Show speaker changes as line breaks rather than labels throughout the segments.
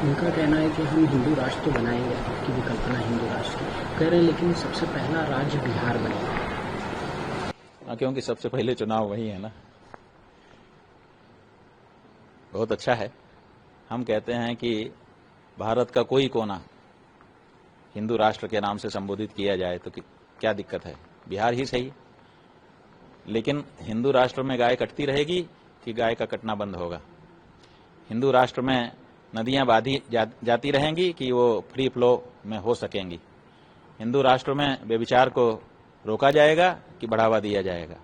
उनका कहना है कि हम हिंदू राष्ट्र तो बनाएंगे, आपकी भी कल्पना हिंदू राष्ट्र की कह रहे हैं, लेकिन सबसे पहला राज्य बिहार बनेगा।
क्योंकि सबसे पहले चुनाव वही है ना। बहुत अच्छा है। हम कहते हैं कि भारत का कोई कोना हिंदू राष्ट्र के नाम से संबोधित किया जाए तो क्या दिक्कत है, बिहार ही सही। लेकिन हिंदू राष्ट्र में गाय कटती रहेगी कि गाय का कटना बंद होगा? हिंदू राष्ट्र में नदियां बांधी जाती रहेंगी कि वो फ्री फ्लो में हो सकेंगी? हिंदू राष्ट्र में व्यभिचार को रोका जाएगा कि बढ़ावा दिया जाएगा?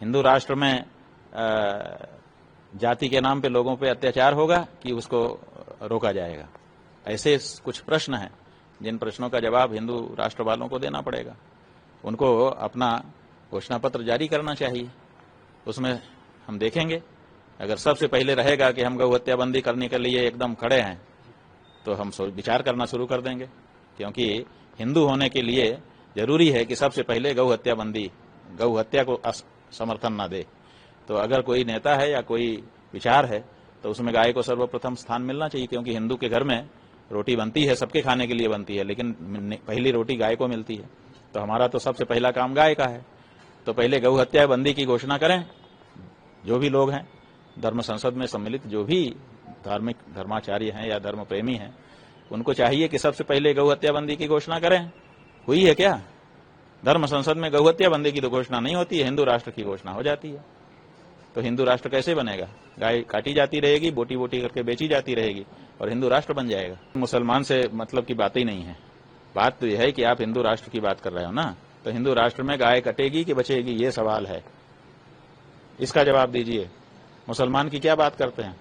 हिंदू राष्ट्र में जाति के नाम पे लोगों पे अत्याचार होगा कि उसको रोका जाएगा? ऐसे कुछ प्रश्न हैं जिन प्रश्नों का जवाब हिंदू राष्ट्र वालों को देना पड़ेगा। उनको अपना घोषणा पत्र जारी करना चाहिए। उसमें हम देखेंगे, अगर सबसे पहले रहेगा कि हम गौ हत्या बंदी करने के लिए एकदम खड़े हैं, तो हम विचार करना शुरू कर देंगे। क्योंकि हिंदू होने के लिए जरूरी है कि सबसे पहले गौ हत्या बंदी, गौ हत्या को समर्थन ना दे। तो अगर कोई नेता है या कोई विचार है तो उसमें गाय को सर्वप्रथम स्थान मिलना चाहिए। क्योंकि हिंदू के घर में रोटी बनती है, सबके खाने के लिए बनती है, लेकिन पहली रोटी गाय को मिलती है। तो हमारा तो सबसे पहला काम गाय का है। तो पहले गौ हत्या बंदी की घोषणा करें। जो भी लोग हैं धर्म संसद में सम्मिलित, जो भी धार्मिक धर्माचार्य हैं या धर्म प्रेमी हैं, उनको चाहिए कि सबसे पहले गौ हत्या बंदी की घोषणा करें। हुई है क्या? धर्म संसद में गौ हत्या बंदी की तो घोषणा नहीं होती है, हिंदू राष्ट्र की घोषणा हो जाती है। तो हिंदू राष्ट्र कैसे बनेगा? गाय काटी जाती रहेगी, बोटी बोटी करके बेची जाती रहेगी और हिंदू राष्ट्र बन जाएगा। मुसलमान से मतलब की बात ही नहीं है। बात तो यह है कि आप हिंदू राष्ट्र की बात कर रहे हो ना, तो हिंदू राष्ट्र में गाय कटेगी कि बचेगी, ये सवाल है। इसका जवाब दीजिए। मुसलमान की क्या बात करते हैं?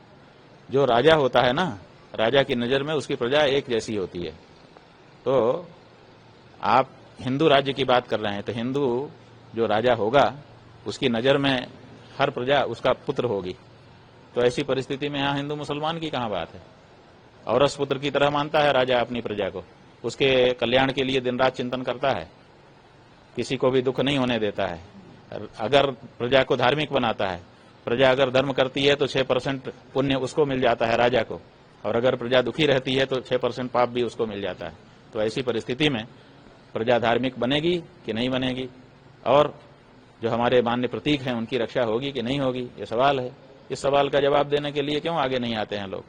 जो राजा होता है ना, राजा की नजर में उसकी प्रजा एक जैसी होती है। तो आप हिंदू राज्य की बात कर रहे हैं, तो हिंदू जो राजा होगा उसकी नजर में हर प्रजा उसका पुत्र होगी। तो ऐसी परिस्थिति में यहां हिंदू मुसलमान की कहां बात है? औरस पुत्र की तरह मानता है राजा अपनी प्रजा को, उसके कल्याण के लिए दिन रात चिंतन करता है, किसी को भी दुख नहीं होने देता है। अगर प्रजा को धार्मिक बनाता है, प्रजा अगर धर्म करती है तो 6% पुण्य उसको मिल जाता है राजा को, और अगर प्रजा दुखी रहती है तो 6% पाप भी उसको मिल जाता है। तो ऐसी परिस्थिति में प्रजा धार्मिक बनेगी कि नहीं बनेगी, और जो हमारे मान्य प्रतीक हैं उनकी रक्षा होगी कि नहीं होगी, ये सवाल है। इस सवाल का जवाब देने के लिए क्यों आगे नहीं आते हैं लोग?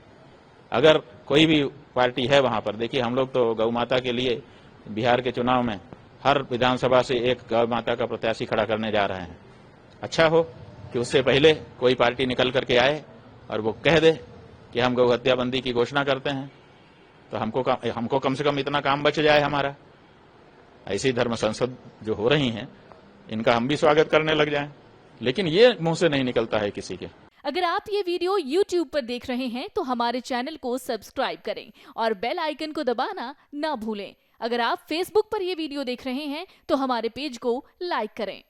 अगर कोई भी पार्टी है वहां पर, देखिए हम लोग तो गौ माता के लिए बिहार के चुनाव में हर विधानसभा से एक गौ माता का प्रत्याशी खड़ा करने जा रहे हैं। अच्छा हो कि उससे पहले कोई पार्टी निकल करके आए और वो कह दे कि हम गौ हत्या बंदी की घोषणा करते हैं, तो हमको कम से कम इतना काम बच जाए हमारा। ऐसी धर्म संसद जो हो रही हैं, इनका हम भी स्वागत करने लग जाएं। लेकिन ये मुंह से नहीं निकलता है किसी के।
अगर आप ये वीडियो YouTube पर देख रहे हैं तो हमारे चैनल को सब्सक्राइब करें और बेल आइकन को दबाना ना भूलें। अगर आप Facebook पर ये वीडियो देख रहे हैं तो हमारे पेज को लाइक करें।